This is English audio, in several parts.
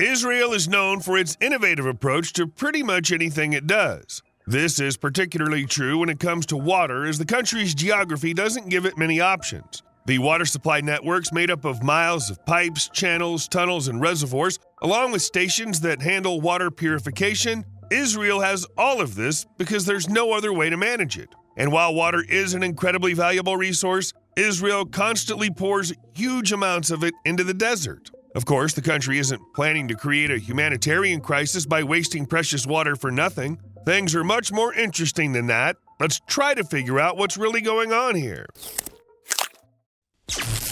Israel is known for its innovative approach to pretty much anything it does. This is particularly true when it comes to water, as the country's geography doesn't give it many options. The water supply network's made up of miles of pipes, channels, tunnels, and reservoirs, along with stations that handle water purification. Israel has all of this because there's no other way to manage it. And while water is an incredibly valuable resource, Israel constantly pours huge amounts of it into the desert. Of course, the country isn't planning to create a humanitarian crisis by wasting precious water for nothing. Things are much more interesting than that. Let's try to figure out what's really going on here.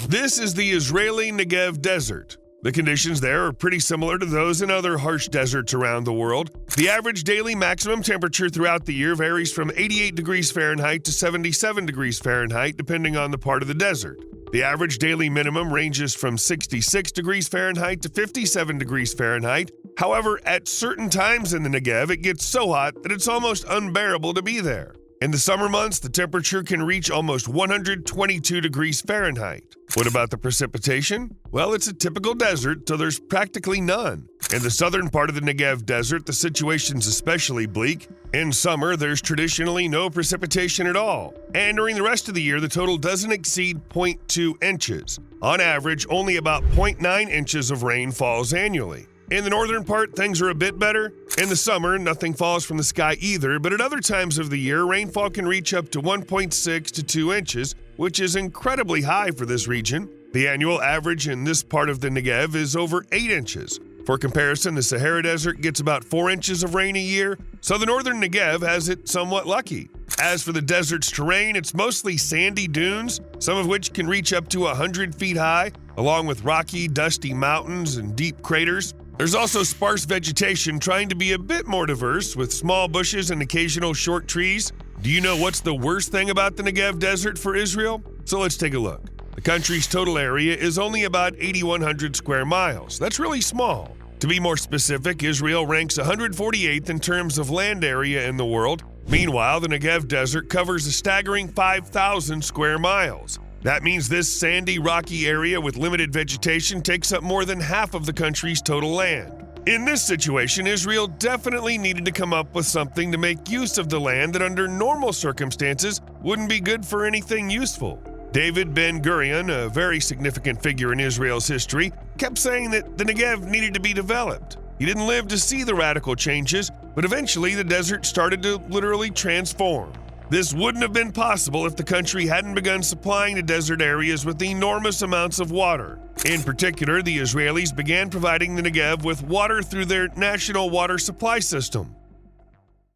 This is the Israeli Negev Desert. The conditions there are pretty similar to those in other harsh deserts around the world. The average daily maximum temperature throughout the year varies from 88 degrees Fahrenheit to 77 degrees Fahrenheit, depending on the part of the desert. The average daily minimum ranges from 66 degrees Fahrenheit to 57 degrees Fahrenheit. However, at certain times in the Negev, it gets so hot that it's almost unbearable to be there. In the summer months, the temperature can reach almost 122 degrees Fahrenheit. What about the precipitation? Well, it's a typical desert, so there's practically none. In the southern part of the Negev desert, the situation's especially bleak. In summer, there's traditionally no precipitation at all. And during the rest of the year, the total doesn't exceed 0.2 inches. On average, only about 0.9 inches of rain falls annually. In the northern part, things are a bit better. In the summer, nothing falls from the sky either, but at other times of the year, rainfall can reach up to 1.6 to 2 inches, which is incredibly high for this region. The annual average in this part of the Negev is over 8 inches. For comparison, the Sahara Desert gets about 4 inches of rain a year, so the northern Negev has it somewhat lucky. As for the desert's terrain, it's mostly sandy dunes, some of which can reach up to 100 feet high, along with rocky, dusty mountains and deep craters. There's also sparse vegetation trying to be a bit more diverse, with small bushes and occasional short trees. Do you know what's the worst thing about the Negev Desert for Israel? So let's take a look. The country's total area is only about 8,100 square miles. That's really small. To be more specific, Israel ranks 148th in terms of land area in the world. Meanwhile, the Negev Desert covers a staggering 5,000 square miles. That means this sandy, rocky area with limited vegetation takes up more than half of the country's total land. In this situation, Israel definitely needed to come up with something to make use of the land that under normal circumstances wouldn't be good for anything useful. David Ben-Gurion, a very significant figure in Israel's history, kept saying that the Negev needed to be developed. He didn't live to see the radical changes, but eventually the desert started to literally transform. This wouldn't have been possible if the country hadn't begun supplying the desert areas with enormous amounts of water. In particular, the Israelis began providing the Negev with water through their national water supply system.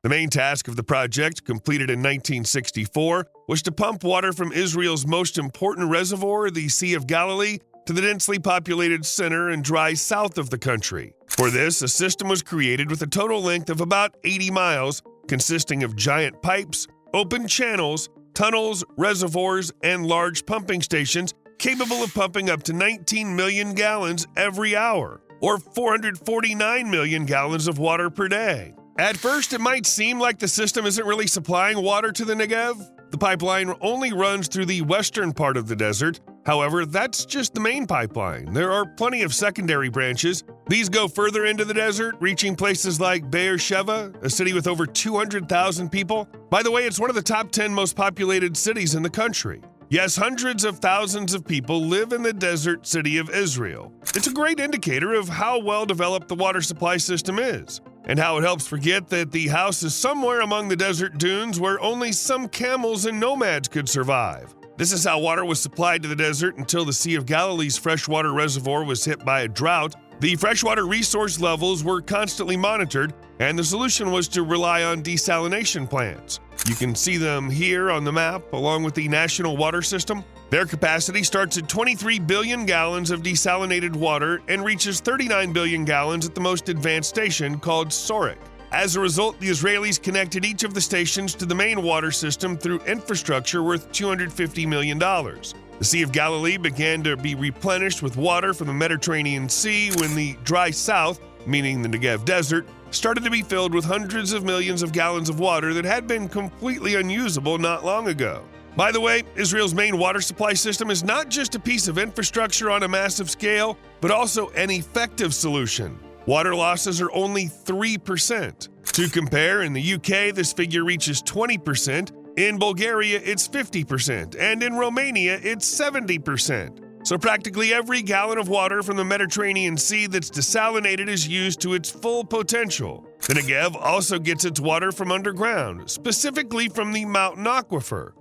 The main task of the project, completed in 1964, was to pump water from Israel's most important reservoir, the Sea of Galilee, to the densely populated center and dry south of the country. For this, a system was created with a total length of about 80 miles, consisting of giant pipes, open channels, tunnels, reservoirs, and large pumping stations capable of pumping up to 19 million gallons every hour, or 449 million gallons of water per day. At first, it might seem like the system isn't really supplying water to the Negev. The pipeline only runs through the western part of the desert. However, that's just the main pipeline. There are plenty of secondary branches. These go further into the desert, reaching places like Beersheba, a city with over 200,000 people. By the way, it's one of the top 10 most populated cities in the country. Yes, hundreds of thousands of people live in the desert city of Israel. It's a great indicator of how well developed the water supply system is, and how it helps forget that the house is somewhere among the desert dunes where only some camels and nomads could survive. This is how water was supplied to the desert until the Sea of Galilee's freshwater reservoir was hit by a drought. The freshwater resource levels were constantly monitored, and the solution was to rely on desalination plants. You can see them here on the map, along with the national water system. Their capacity starts at 23 billion gallons of desalinated water and reaches 39 billion gallons at the most advanced station called Sorek. As a result, the Israelis connected each of the stations to the main water system through infrastructure worth $250 million. The Sea of Galilee began to be replenished with water from the Mediterranean Sea when the dry south, meaning the Negev Desert, started to be filled with hundreds of millions of gallons of water that had been completely unusable not long ago. By the way, Israel's main water supply system is not just a piece of infrastructure on a massive scale, but also an effective solution. water losses are only 3%. To compare, in the UK, this figure reaches 20%, in Bulgaria, it's 50%, and in Romania, it's 70%. So practically every gallon of water from the Mediterranean Sea that's desalinated is used to its full potential. The Negev also gets its water from underground, specifically from the mountain aquifer.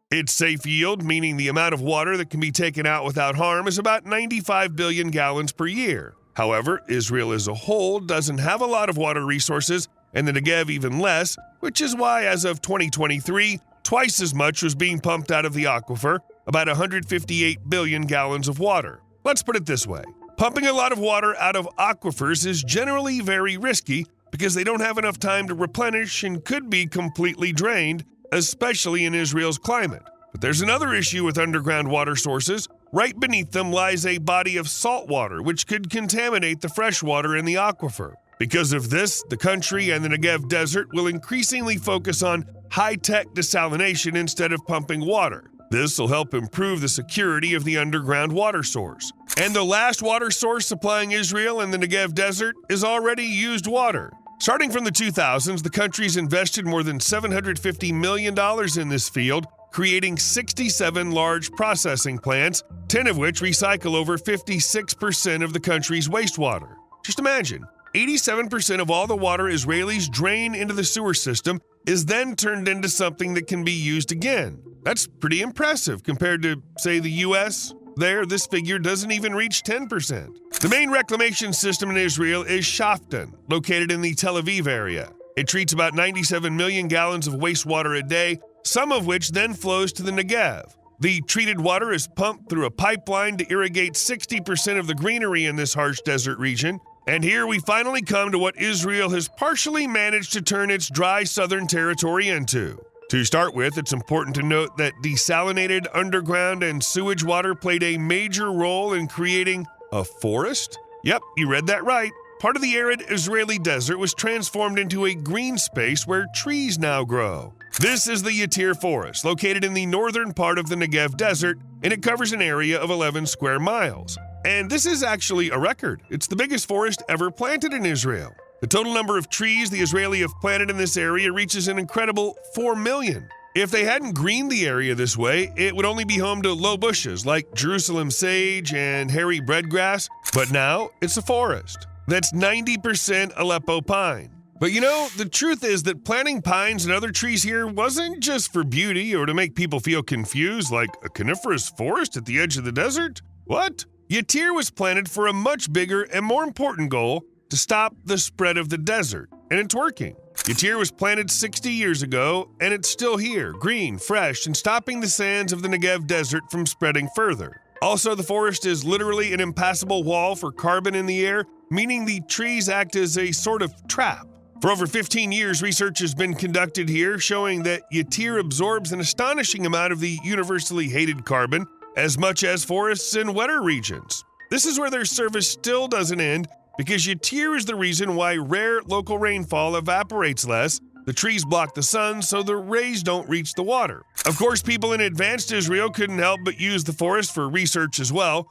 Its safe yield, meaning the amount of water that can be taken out without harm, is about 95 billion gallons per year. However, Israel as a whole doesn't have a lot of water resources, and the Negev even less, which is why as of 2023, twice as much was being pumped out of the aquifer, about 158 billion gallons of water. Let's put it this way. Pumping a lot of water out of aquifers is generally very risky because they don't have enough time to replenish and could be completely drained, especially in Israel's climate. But there's another issue with underground water sources. Right beneath them lies a body of salt water, which could contaminate the fresh water in the aquifer. Because of this, the country and the Negev desert will increasingly focus on high-tech desalination instead of pumping water. This will help improve the security of the underground water source. And the last water source supplying Israel and the Negev desert is already used water. Starting from the 2000s, the country's invested more than $750 million in this field, creating 67 large processing plants, 10 of which recycle over 56% of the country's wastewater. Just imagine, 87% of all the water Israelis drain into the sewer system is then turned into something that can be used again. That's pretty impressive compared to, say, the U.S. There, this figure doesn't even reach 10%. The main reclamation system in Israel is Shaftan, located in the Tel Aviv area. It treats about 97 million gallons of wastewater a day, some of which then flows to the Negev. The treated water is pumped through a pipeline to irrigate 60% of the greenery in this harsh desert region. And here we finally come to what Israel has partially managed to turn its dry southern territory into. To start with, it's important to note that desalinated underground and sewage water played a major role in creating a forest? Yep, you read that right. Part of the arid Israeli desert was transformed into a green space where trees now grow. This is the Yattir forest, located in the northern part of the Negev desert, and it covers an area of 11 square miles. And this is actually a record. It's the biggest forest ever planted in Israel. The total number of trees the Israelis have planted in this area reaches an incredible 4 million. If they hadn't greened the area this way, it would only be home to low bushes like Jerusalem sage and hairy breadgrass, but now it's a forest. That's 90% Aleppo pine. But you know, the truth is that planting pines and other trees here wasn't just for beauty or to make people feel confused, like a coniferous forest at the edge of the desert. What? Yattir was planted for a much bigger and more important goal: to stop the spread of the desert, and it's working. Yattir was planted 60 years ago, and it's still here, green, fresh, and stopping the sands of the Negev desert from spreading further. Also, the forest is literally an impassable wall for carbon in the air, meaning the trees act as a sort of trap. For over 15 years, research has been conducted here showing that Yattir absorbs an astonishing amount of the universally hated carbon, as much as forests in wetter regions. This is where their service still doesn't end, because Yattir is the reason why rare local rainfall evaporates less. The trees block the sun, so the rays don't reach the water. Of course, people in advanced Israel couldn't help but use the forest for research as well.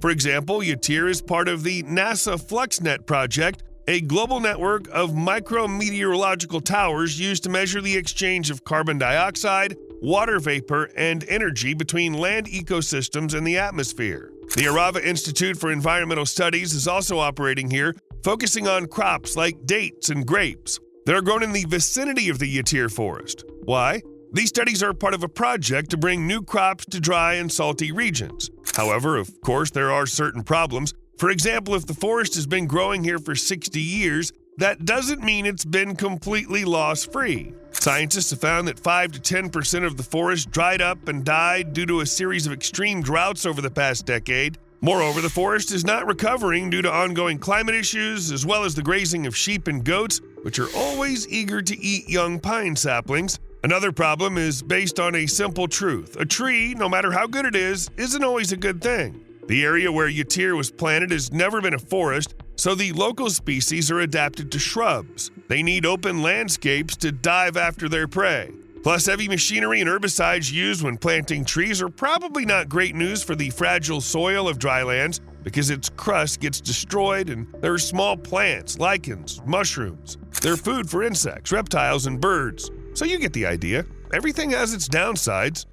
For example, Yattir is part of the NASA FluxNet project, a global network of micrometeorological towers used to measure the exchange of carbon dioxide, water vapor, and energy between land ecosystems and the atmosphere. The Arava Institute for Environmental Studies is also operating here, focusing on crops like dates and grapes. They're grown in the vicinity of the Yattir forest. Why? These studies are part of a project to bring new crops to dry and salty regions. However, of course, there are certain problems. For example, if the forest has been growing here for 60 years, that doesn't mean it's been completely loss-free. Scientists have found that 5 to 10% of the forest dried up and died due to a series of extreme droughts over the past decade. Moreover, the forest is not recovering due to ongoing climate issues, as well as the grazing of sheep and goats, which are always eager to eat young pine saplings. Another problem is based on a simple truth. A tree, no matter how good it is, isn't always a good thing. The area where Yattir was planted has never been a forest, so the local species are adapted to shrubs. They need open landscapes to dive after their prey. Plus, heavy machinery and herbicides used when planting trees are probably not great news for the fragile soil of drylands, because its crust gets destroyed and there are small plants, lichens, mushrooms. They're food for insects, reptiles, and birds. So you get the idea. Everything has its downsides.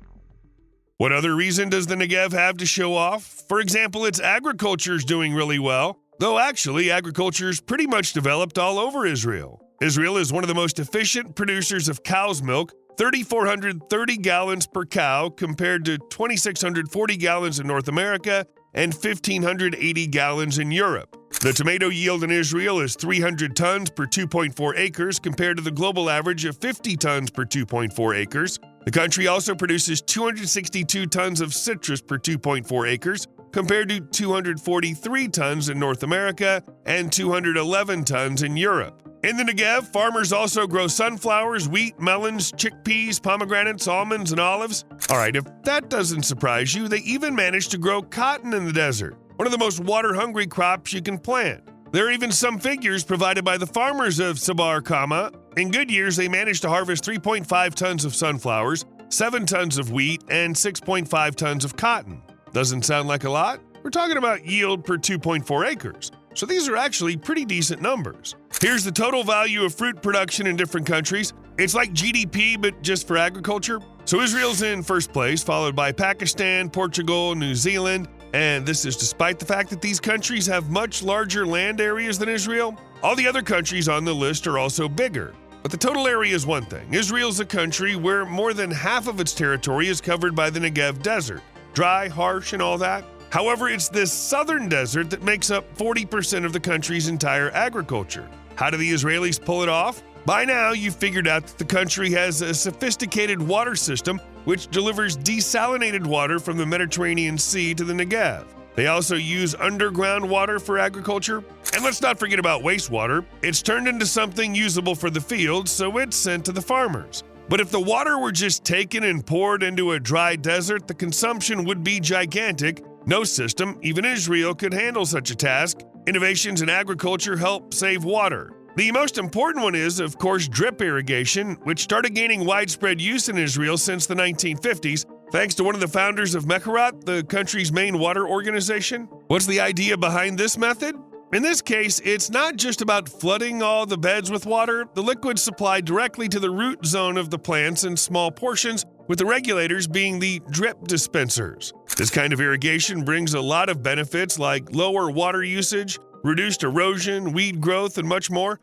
What other reason does the Negev have to show off? For example, its agriculture is doing really well, though actually agriculture is pretty much developed all over Israel. Israel is one of the most efficient producers of cow's milk, 3,430 gallons per cow compared to 2,640 gallons in North America and 1,580 gallons in Europe. The tomato yield in Israel is 300 tons per 2.4 acres compared to the global average of 50 tons per 2.4 acres. The country also produces 262 tons of citrus per 2.4 acres compared to 243 tons in North America and 211 tons in Europe. In the Negev, farmers also grow sunflowers, wheat, melons, chickpeas, pomegranates, almonds, and olives. All right, if that doesn't surprise you, they even managed to grow cotton in the desert, one of the most water-hungry crops you can plant. There are even some figures provided by the farmers of Sabar Kama. In good years, they managed to harvest 3.5 tons of sunflowers, 7 tons of wheat, and 6.5 tons of cotton. Doesn't sound like a lot? We're talking about yield per 2.4 acres. So these are actually pretty decent numbers. Here's the total value of fruit production in different countries. It's like GDP, but just for agriculture. So Israel's in first place, followed by Pakistan, Portugal, New Zealand, and this is despite the fact that these countries have much larger land areas than Israel. All the other countries on the list are also bigger. But the total area is one thing. Israel's a country where more than half of its territory is covered by the Negev desert. Dry, harsh, and all that. However, it's this southern desert that makes up 40% of the country's entire agriculture. How do the Israelis pull it off? By now, you've figured out that the country has a sophisticated water system which delivers desalinated water from the Mediterranean Sea to the Negev. They also use underground water for agriculture. And let's not forget about wastewater. It's turned into something usable for the fields, so it's sent to the farmers. But if the water were just taken and poured into a dry desert, the consumption would be gigantic. No system, even Israel, could handle such a task. Innovations in agriculture help save water. The most important one is, of course, drip irrigation, which started gaining widespread use in Israel since the 1950s, thanks to one of the founders of Mecharat, the country's main water organization. What's the idea behind this method? In this case, it's not just about flooding all the beds with water. The liquid's supplied directly to the root zone of the plants in small portions, with the regulators being the drip dispensers. This kind of irrigation brings a lot of benefits like lower water usage, reduced erosion, weed growth, and much more.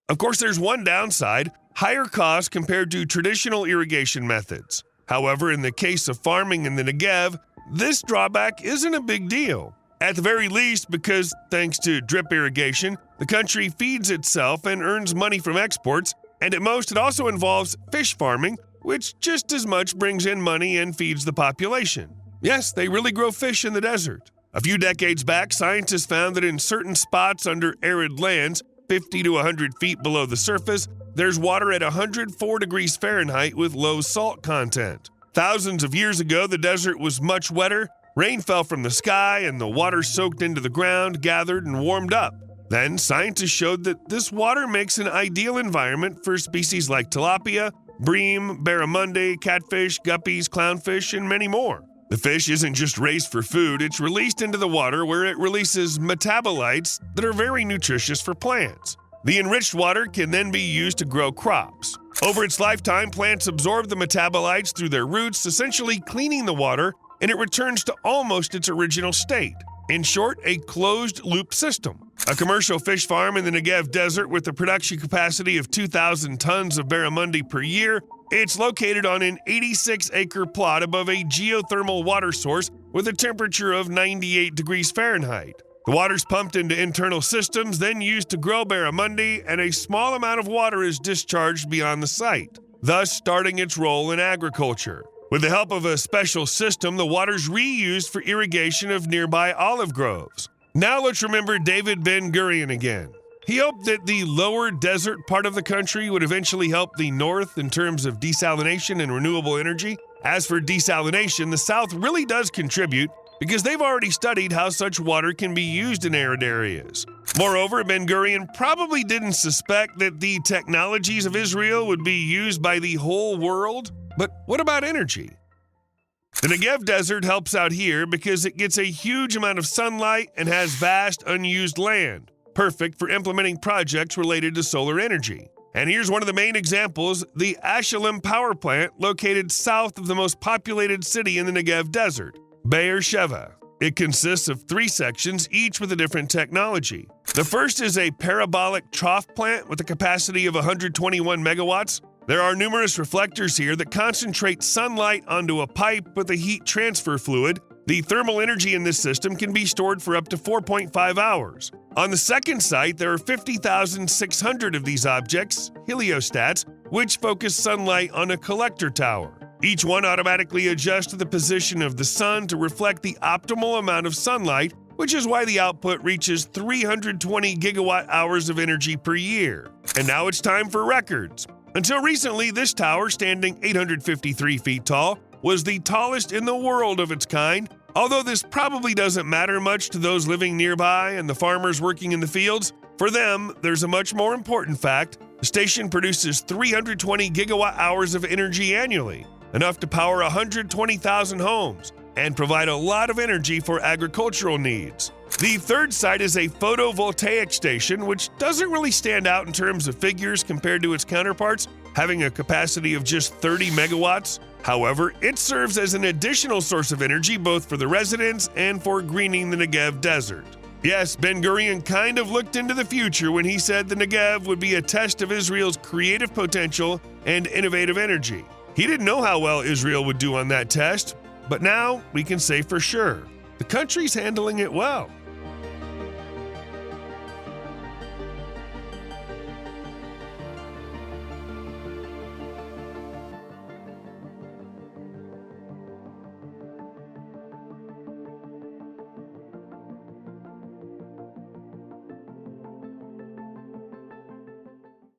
Of course, there's one downside: higher costs compared to traditional irrigation methods. However, in the case of farming in the Negev, this drawback isn't a big deal. At the very least, because thanks to drip irrigation, the country feeds itself and earns money from exports, and at most it also involves fish farming, which just as much brings in money and feeds the population. Yes, they really grow fish in the desert. A few decades back, scientists found that in certain spots under arid lands, 50 to 100 feet below the surface, there's water at 104 degrees Fahrenheit with low salt content. Thousands of years ago, the desert was much wetter. Rain fell from the sky and the water soaked into the ground, gathered, and warmed up. Then, scientists showed that this water makes an ideal environment for species like tilapia, bream, barramundi, catfish, guppies, clownfish, and many more. The fish isn't just raised for food, it's released into the water where it releases metabolites that are very nutritious for plants. The enriched water can then be used to grow crops. Over its lifetime, plants absorb the metabolites through their roots, essentially cleaning the water, and it returns to almost its original state. In short, a closed-loop system. A commercial fish farm in the Negev desert with a production capacity of 2,000 tons of barramundi per year. It's located on an 86-acre plot above a geothermal water source with a temperature of 98 degrees Fahrenheit. The water's pumped into internal systems, then used to grow barramundi, and a small amount of water is discharged beyond the site, thus starting its role in agriculture. With the help of a special system, the water's reused for irrigation of nearby olive groves. Now let's remember David Ben-Gurion again. He hoped that the lower desert part of the country would eventually help the north in terms of desalination and renewable energy. As for desalination, the south really does contribute because they've already studied how such water can be used in arid areas. Moreover, Ben-Gurion probably didn't suspect that the technologies of Israel would be used by the whole world. But what about energy? The Negev Desert helps out here because it gets a huge amount of sunlight and has vast unused land, perfect for implementing projects related to solar energy. And here's one of the main examples, the Ashalim power plant located south of the most populated city in the Negev Desert, Be'er Sheva. It consists of 3 sections, each with a different technology. The first is a parabolic trough plant with a capacity of 121 megawatts. There are numerous reflectors here that concentrate sunlight onto a pipe with a heat transfer fluid. The thermal energy in this system can be stored for up to 4.5 hours. On the second site, there are 50,600 of these objects, heliostats, which focus sunlight on a collector tower. Each one automatically adjusts to the position of the sun to reflect the optimal amount of sunlight, which is why the output reaches 320 gigawatt hours of energy per year. And now it's time for records. Until recently, this tower, standing 853 feet tall, was the tallest in the world of its kind. Although this probably doesn't matter much to those living nearby and the farmers working in the fields, for them, there's a much more important fact. The station produces 320 gigawatt hours of energy annually, enough to power 120,000 homes and provide a lot of energy for agricultural needs. The third site is a photovoltaic station, which doesn't really stand out in terms of figures compared to its counterparts, having a capacity of just 30 megawatts. However, it serves as an additional source of energy both for the residents and for greening the Negev Desert. Yes, Ben-Gurion kind of looked into the future when he said the Negev would be a test of Israel's creative potential and innovative energy. He didn't know how well Israel would do on that test, but now we can say for sure, the country's handling it well.